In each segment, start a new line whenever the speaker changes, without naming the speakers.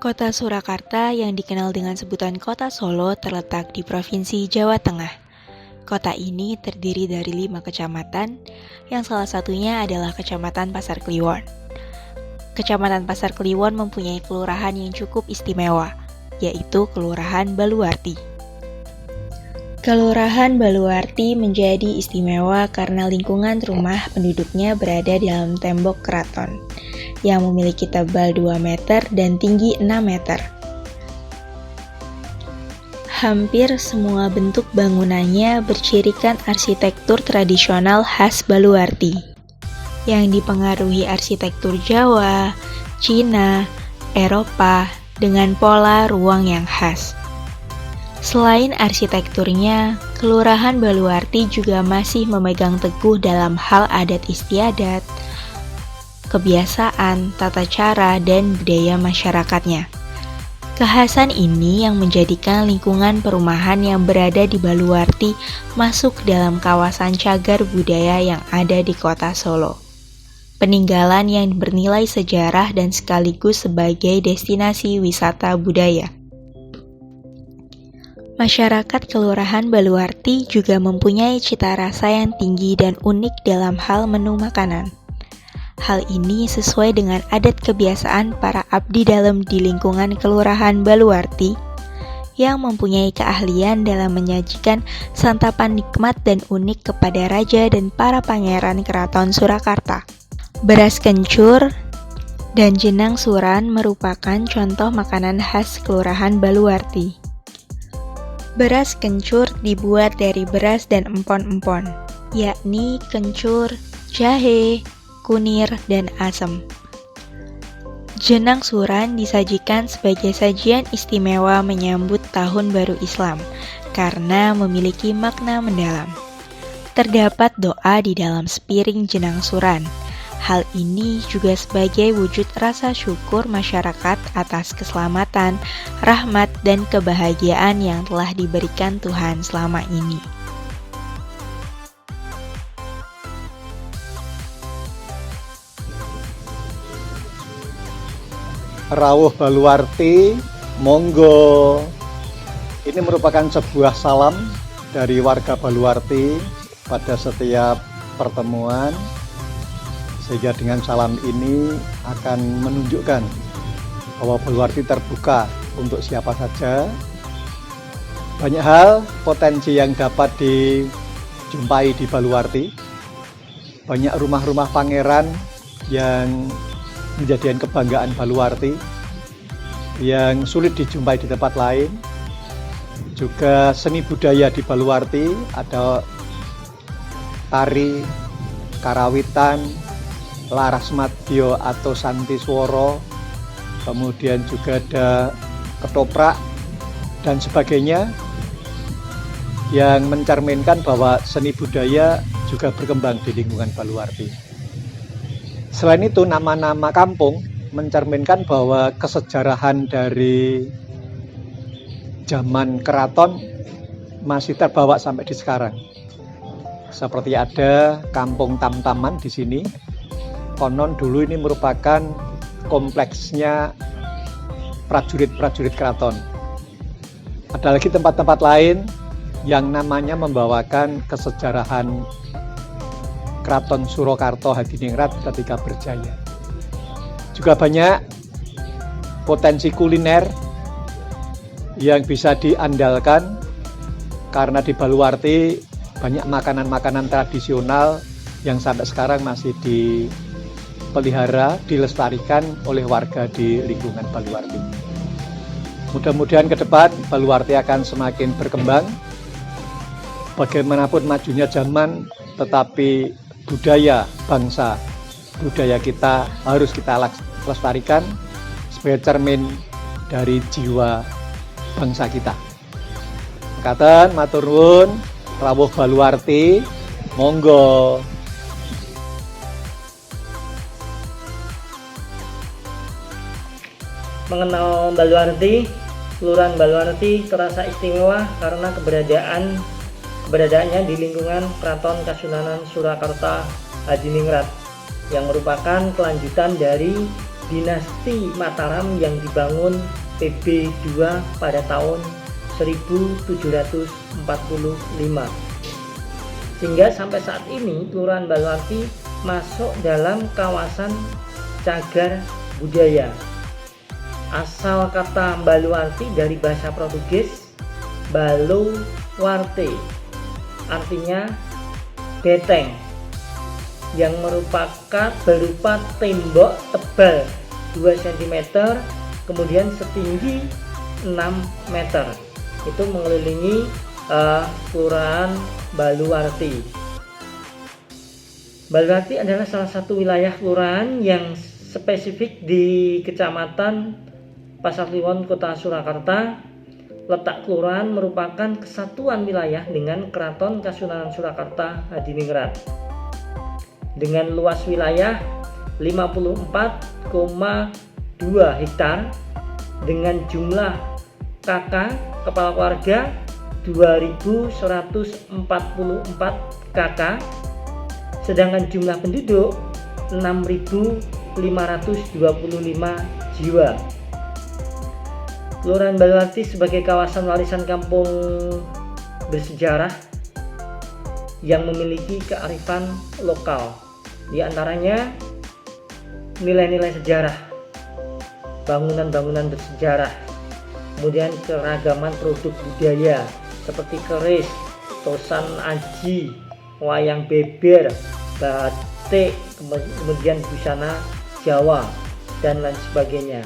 Kota Surakarta yang dikenal dengan sebutan Kota Solo terletak di Provinsi Jawa Tengah. Kota ini terdiri dari 5 kecamatan, yang salah satunya adalah Kecamatan Pasar Kliwon. Kecamatan Pasar Kliwon mempunyai kelurahan yang cukup istimewa, yaitu Kelurahan Baluarti. Kelurahan Baluarti menjadi istimewa karena lingkungan rumah penduduknya berada di dalam tembok keraton, yang memiliki tebal 2 meter dan tinggi 6 meter. Hampir semua bentuk bangunannya bercirikan arsitektur tradisional khas Baluarti, yang dipengaruhi arsitektur Jawa, Cina, Eropa, dengan pola ruang yang khas. Selain arsitekturnya, Kelurahan Baluarti juga masih memegang teguh dalam hal adat istiadat, kebiasaan, tata cara, dan budaya masyarakatnya. Kekhasan ini yang menjadikan lingkungan perumahan yang berada di Baluarti masuk dalam kawasan cagar budaya yang ada di Kota Solo. Peninggalan yang bernilai sejarah dan sekaligus sebagai destinasi wisata budaya. Masyarakat Kelurahan Baluarti juga mempunyai cita rasa yang tinggi dan unik dalam hal menu makanan. Hal ini sesuai dengan adat kebiasaan para abdi dalam di lingkungan Kelurahan Baluarti yang mempunyai keahlian dalam menyajikan santapan nikmat dan unik kepada raja dan para pangeran Keraton Surakarta. Beras kencur dan jenang suran merupakan contoh makanan khas Kelurahan Baluarti. Beras kencur dibuat dari beras dan empon-empon, yakni kencur, jahe, kunir, dan asem. Jenang suran disajikan sebagai sajian istimewa menyambut Tahun Baru Islam karena memiliki makna mendalam. Terdapat doa di dalam sepiring jenang suran. Hal ini juga sebagai wujud rasa syukur masyarakat atas keselamatan, rahmat, dan kebahagiaan yang telah diberikan Tuhan selama ini.
Rawuh Baluarti, monggo. Ini merupakan sebuah salam dari warga Baluarti pada setiap pertemuan, sehingga dengan salam ini akan menunjukkan bahwa Baluarti terbuka untuk siapa saja. Banyak hal potensi yang dapat dijumpai di Baluarti. Banyak rumah-rumah pangeran yang menjadikan kebanggaan Baluarti yang sulit dijumpai di tempat lain. Juga seni budaya di Baluarti, ada tari, karawitan, larasmadya atau santiswara, kemudian juga ada ketoprak dan sebagainya yang mencerminkan bahwa seni budaya juga berkembang di lingkungan Baluarti. Selain itu, nama-nama kampung mencerminkan bahwa kesejarahan dari zaman keraton masih terbawa sampai di sekarang. Seperti ada Kampung Tamtaman di sini. Konon dulu ini merupakan kompleksnya prajurit-prajurit keraton. Ada lagi tempat-tempat lain yang namanya membawakan kesejarahan Keraton Surakarta Hadiningrat ketika berjaya. Juga banyak potensi kuliner yang bisa diandalkan karena di Baluarti banyak makanan-makanan tradisional yang sampai sekarang masih dipelihara, dilestarikan oleh warga di lingkungan Baluarti. Mudah-mudahan ke depan Baluarti akan semakin berkembang. Bagaimanapun majunya zaman, tetapi budaya bangsa, budaya kita harus kita lestarikan sebagai cermin dari jiwa bangsa kita. Katen matur nuwun, rawuh Baluarti, monggo.
Mengenal Baluarti, Kelurahan Baluarti terasa istimewa karena keberadaannya di lingkungan Keraton Kasunanan Surakarta Hadiningrat yang merupakan kelanjutan dari dinasti Mataram yang dibangun PB2 pada tahun 1745. Sehingga sampai saat ini Kelurahan Baluarti masuk dalam kawasan cagar budaya. Asal kata Baluarti dari bahasa Portugis baluarte, artinya beteng, yang merupakan berupa tembok tebal 2 cm kemudian setinggi 6 meter. Itu mengelilingi Kelurahan Baluarti. Baluarti adalah salah satu wilayah kelurahan yang spesifik di Kecamatan Pasar Kliwon, Kota Surakarta. Letak kelurahan merupakan kesatuan wilayah dengan Keraton Kasunanan Surakarta Hadiningrat dengan luas wilayah 54,2 hektar dengan jumlah KK kepala keluarga 2.144 KK, sedangkan jumlah penduduk 6.525 jiwa. Kelurahan Baluarti sebagai kawasan warisan kampung bersejarah yang memiliki kearifan lokal, di antaranya nilai-nilai sejarah, bangunan-bangunan bersejarah, kemudian keragaman produk budaya seperti keris, tosan aji, wayang beber, batik, kemudian busana Jawa dan lain sebagainya.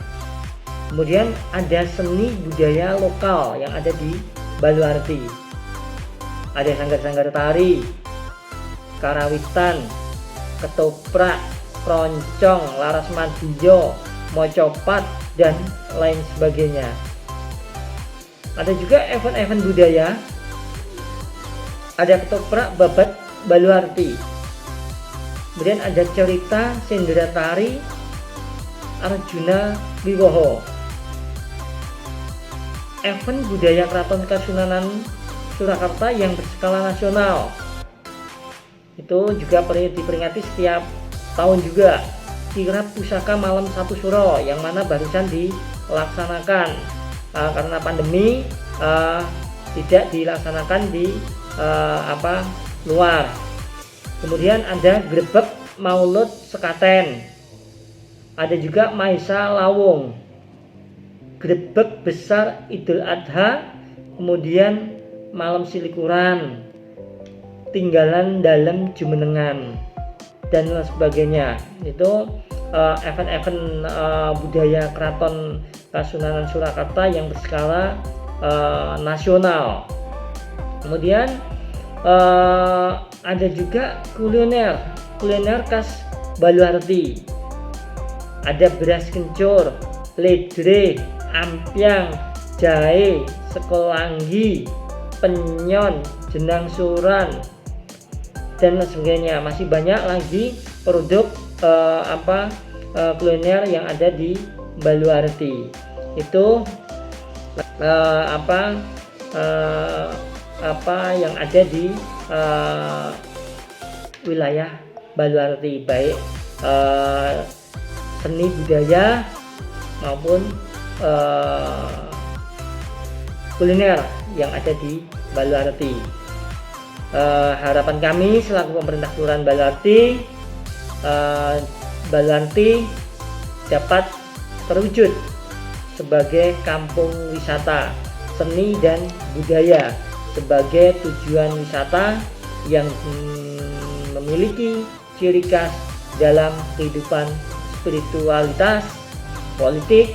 Kemudian ada seni budaya lokal yang ada di Baluarti. Ada sanggar-sanggar tari, karawitan, ketoprak, keroncong, laras madiyo, mocopat dan lain sebagainya. Ada juga event-event budaya. Ada ketoprak babat Baluarti. Kemudian ada cerita sendera tari Arjuna Wiwoho. Event budaya Keraton Kasunanan Surakarta yang berskala nasional. Itu juga diperingati setiap tahun juga. Kirap Pusaka Malam Satu Suro yang mana barusan dilaksanakan karena pandemi tidak dilaksanakan di luar. Kemudian ada Grebek Maulud Sekaten. Ada juga Maisa Lawung, Grebek Besar Idul Adha, kemudian Malam Silikuran, Tinggalan Dalam Jumenengan dan lain sebagainya. Itu event-event budaya Keraton Kasunanan Surakarta yang berskala nasional. Kemudian ada juga kuliner khas Baluarti. Ada beras kencur, ledre, ampiang, jahe, sekolanggi, penyon, jenang suran dan lain sebagainya. Masih banyak lagi produk kuliner yang ada di Baluarti. Itu yang ada di wilayah Baluarti, baik seni budaya maupun kuliner yang ada di Baluarti. Harapan kami selaku pemerintah Kelurahan Baluarti, Baluarti dapat terwujud sebagai kampung wisata seni dan budaya, sebagai tujuan wisata yang memiliki ciri khas dalam kehidupan spiritualitas, politik,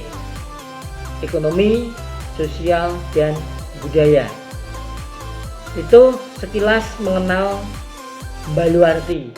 ekonomi, sosial, dan budaya. Itu sekilas mengenal Baluarti.